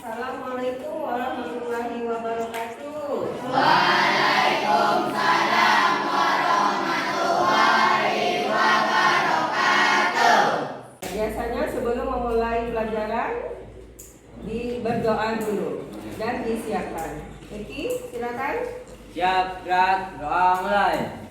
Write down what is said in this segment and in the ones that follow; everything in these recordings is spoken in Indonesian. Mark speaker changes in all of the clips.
Speaker 1: Assalamualaikum warahmatullahi wabarakatuh.
Speaker 2: Waalaikumsalam warahmatullahi wabarakatuh.
Speaker 1: Biasanya sebelum memulai pelajaran berdoa dulu dan disiapkan. Eki, silakan.
Speaker 3: Siap, gerak, doa mulai.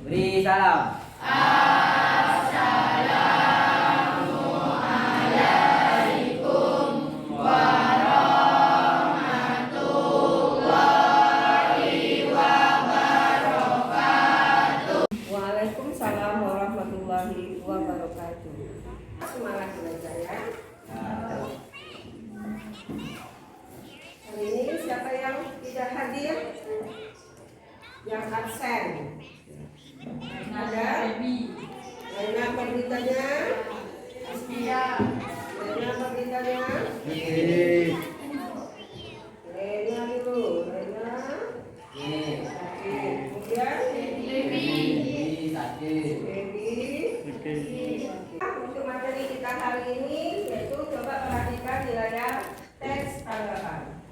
Speaker 3: Beri salam.
Speaker 1: Waalaikumsalam warahmatullahi wabarakatuh. Semangat belajar ya. Hari ini siapa yang tidak hadir? Yang absen? Ada? Lena Perditanya? Lena Perditanya? Lena dulu. Lena. Kemudian? Baby. Untuk materi kita hari ini yaitu coba perhatikan di layar teks tanggapan.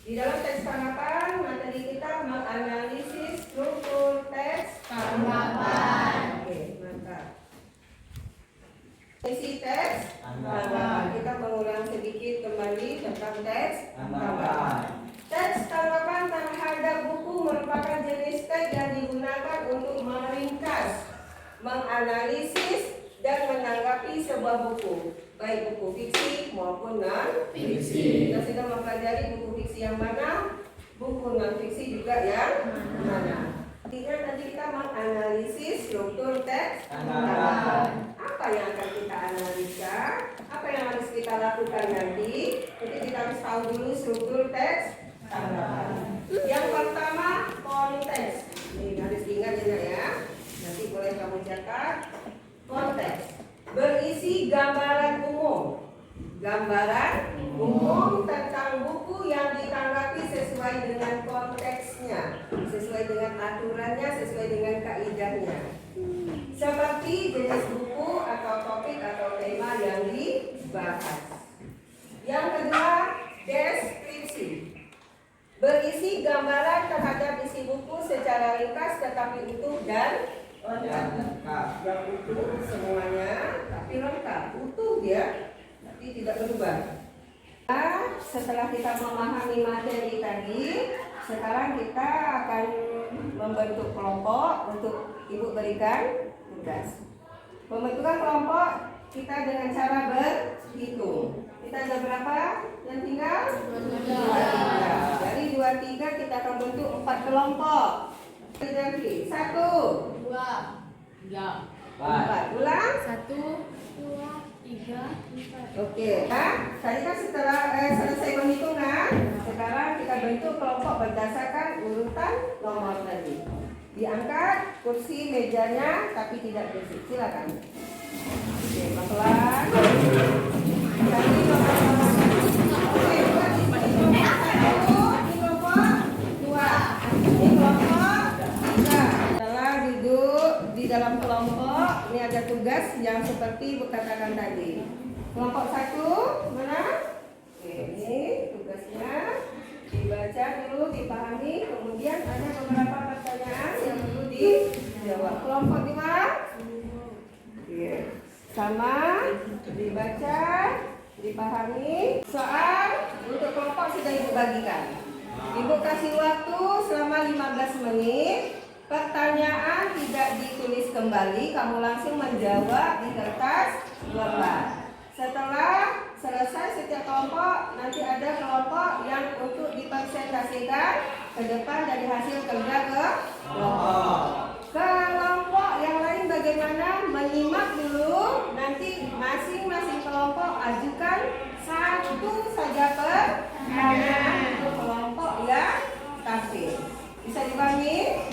Speaker 1: Di dalam teks tanggapan materi kita menganalisis struktur teks tanggapan. Oke, mantap. Isi teks tanggapan. Kita mengulang sedikit kembali tentang teks tanggapan. Teks tanggapan terhadap buku merupakan jenis teks yang digunakan untuk meringkas, menganalisis, dan menanggapi sebuah buku, baik buku fiksi maupun non-fiksi. Kita sudah mempelajari buku fiksi yang mana, buku non-fiksi juga yang mana. Ingat nanti kita menganalisis struktur teks tanggapan. Apa yang akan kita analisa? Apa yang harus kita lakukan nanti? Jadi kita harus tahu dulu struktur teks tanggapan. Yang pertama, konteks. Ini harus diingat ya. Nanti boleh kamu catat. Konteks berisi gambaran umum. Gambaran umum tentang buku yang ditanggapi sesuai dengan konteksnya, sesuai dengan aturannya, sesuai dengan kaidahnya. Seperti jenis buku atau topik atau tema yang dibahas. Yang kedua, deskripsi. Berisi gambaran terhadap isi buku secara ringkas tetapi utuh dan lengkap. Yang utuh semuanya tapi lengkap. Utuh dia tapi tidak berubah. Nah, setelah kita memahami materi tadi, sekarang kita akan membentuk kelompok untuk Ibu berikan tugas. Pembentukan kelompok kita dengan cara berhitung. Kita ada berapa yang tinggal? 23. Dari 23 kita akan bentuk 4 kelompok. Jadi 1, 2, 3, 4. Ulang.
Speaker 2: 1, 2, 3, 4.
Speaker 1: Oke. Nah, tadi kan setelah selesai penghitungan, sekarang kita bentuk kelompok berdasarkan urutan nomor tadi. Diangkat kursi mejanya tapi tidak bersih. Silakan. Oke, pelan-pelan. Tadi nomor 1, ini kelompok 3. Setelah duduk di dalam kelompok, ini ada tugas yang seperti Ibu katakan tadi. Kelompok 1 mana? Oke, ini tugasnya dibaca dulu, dipahami, kemudian ada beberapa pertanyaan yang perlu dijawab. Kelompok 2 sama, dibaca, dipahami. Soal untuk kelompok sudah Ibu bagikan. Ibu kasih waktu selama 15 menit. Pertanyaan tidak ditulis kembali, kamu langsung menjawab di kertas lembar. Setelah selesai setiap kelompok, nanti ada kelompok yang untuk dipresentasikan ke depan dari hasil kerja ke kelompok. Kelompok yang lain bagaimana? Menyimak dulu, nanti masing-masing kelompok ajukan satu saja pertanyaan untuk kelompok yang tafsir. Bisa dipahami?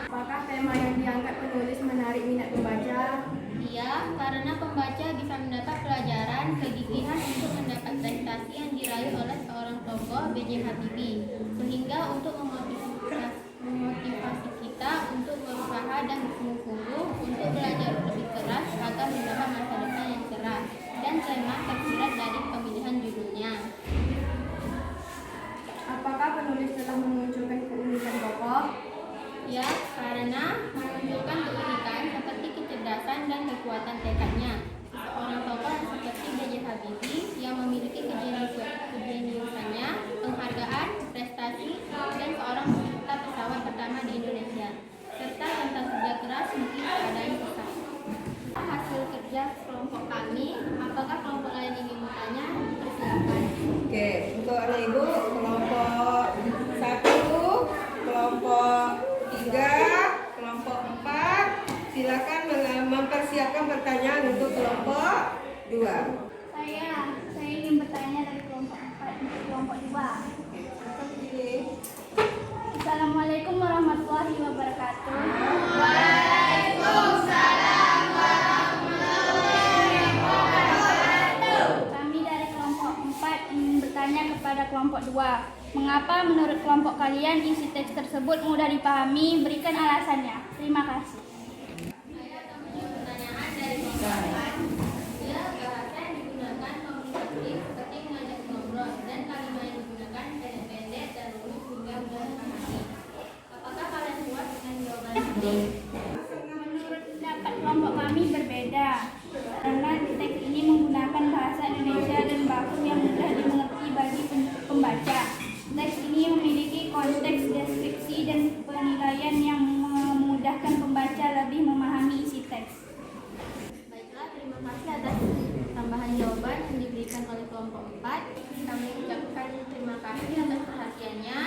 Speaker 2: Apakah tema yang diangkat penulis menarik minat pembaca?
Speaker 4: Iya, karena pembaca bisa mendapat pelajaran, kegigihan untuk mendapat prestasi yang diraih oleh seorang tokoh B.J. Habibie, sehingga untuk memotivasi kita untuk berusaha dan bersungguh-sungguh untuk belajar lebih keras agar mendapat masa depan yang cerah. Dan tema tersirat dari pemilihan judulnya.
Speaker 2: Apakah penulis telah memunculkan keunikan tokoh?
Speaker 4: Ya, karena menunjukkan keunikan seperti kecerdasan dan kekuatan tekadnya. Seorang tokoh seperti B.J. Habibie yang memiliki kejeniusannya, penghargaan, prestasi, dan seorang pencipta pesawat pertama di Indonesia, serta tentang kerja keras mungkin keadaan susah. Hasil kerja kelompok kami, apakah kelompok lain ingin bertanya? Persilakan.
Speaker 1: Oke, untuk anak ibu kelompok 1, kelompok 3, kelompok 4, silakan mempersiapkan pertanyaan untuk kelompok 2.
Speaker 5: Saya ingin bertanya dari kelompok 4 untuk kelompok 2. Assalamualaikum warahmatullahi wabarakatuh. Waalaikumsalam warahmatullahi wabarakatuh. Kami dari kelompok 4 ingin bertanya kepada kelompok 2. Mengapa menurut kelompok kalian isi teks tersebut mudah dipahami? Berikan alasannya. Terima kasih.
Speaker 4: Pertanyaan dari kelompok. Ya, bahasa yang digunakan komunikasi seperti mengajak ngobrol dan kalimat yang digunakan pendek-pendek dan rumit hingga mudah dipahami. Apakah kalian puas dengan jawaban ini?
Speaker 5: Menurut pendapat kelompok kami berbeda, karena teks ini menggunakan bahasa Indonesia dan baku yang mudah dimengerti bagi pembaca. Teks ini memiliki konteks deskripsi dan penilaian yang memudahkan pembaca lebih memahami isi teks.
Speaker 4: Baiklah, terima kasih atas tambahan jawaban yang diberikan oleh kelompok 4. Kami ucapkan terima kasih atas perhatiannya.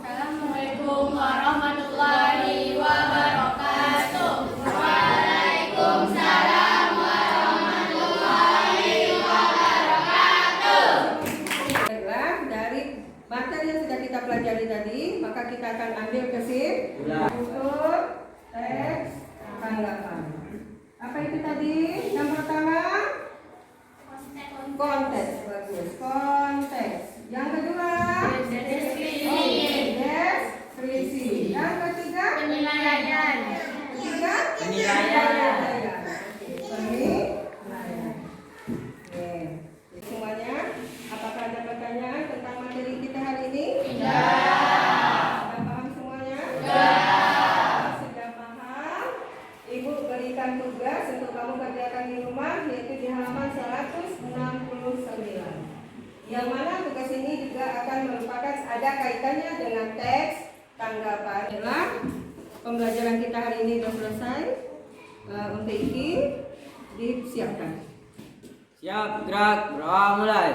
Speaker 4: Assalamualaikum warahmatullahi wabarakatuh. Waalaikumsalam warahmatullahi wabarakatuh.
Speaker 1: Baiklah, dari materi yang sudah kita pelajari tadi, maka kita akan ambil kesimpulan untuk teks tanggapan. Apa itu tadi? Yang pertama, konteks. Bagus, konteks. Yang kedua, deskripsi. Yang ketiga,
Speaker 4: Penilaian.
Speaker 1: ketiga,
Speaker 3: Penilaian.
Speaker 1: Penilaian. Oke. Semuanya, apakah ada pertanyaan tentang materi kita hari ini? Sudah paham semuanya? Sudah paham? Ibu berikan tugas untuk kamu kerjakan di rumah, yaitu di halaman 169. Yang mana tugas ini juga akan merupakan ada kaitannya dengan teks tanggapan. Adalah pembelajaran kita hari ini sudah selesai. Untuk ini disiapkan.
Speaker 3: Siap, gerak, berdoa mulai.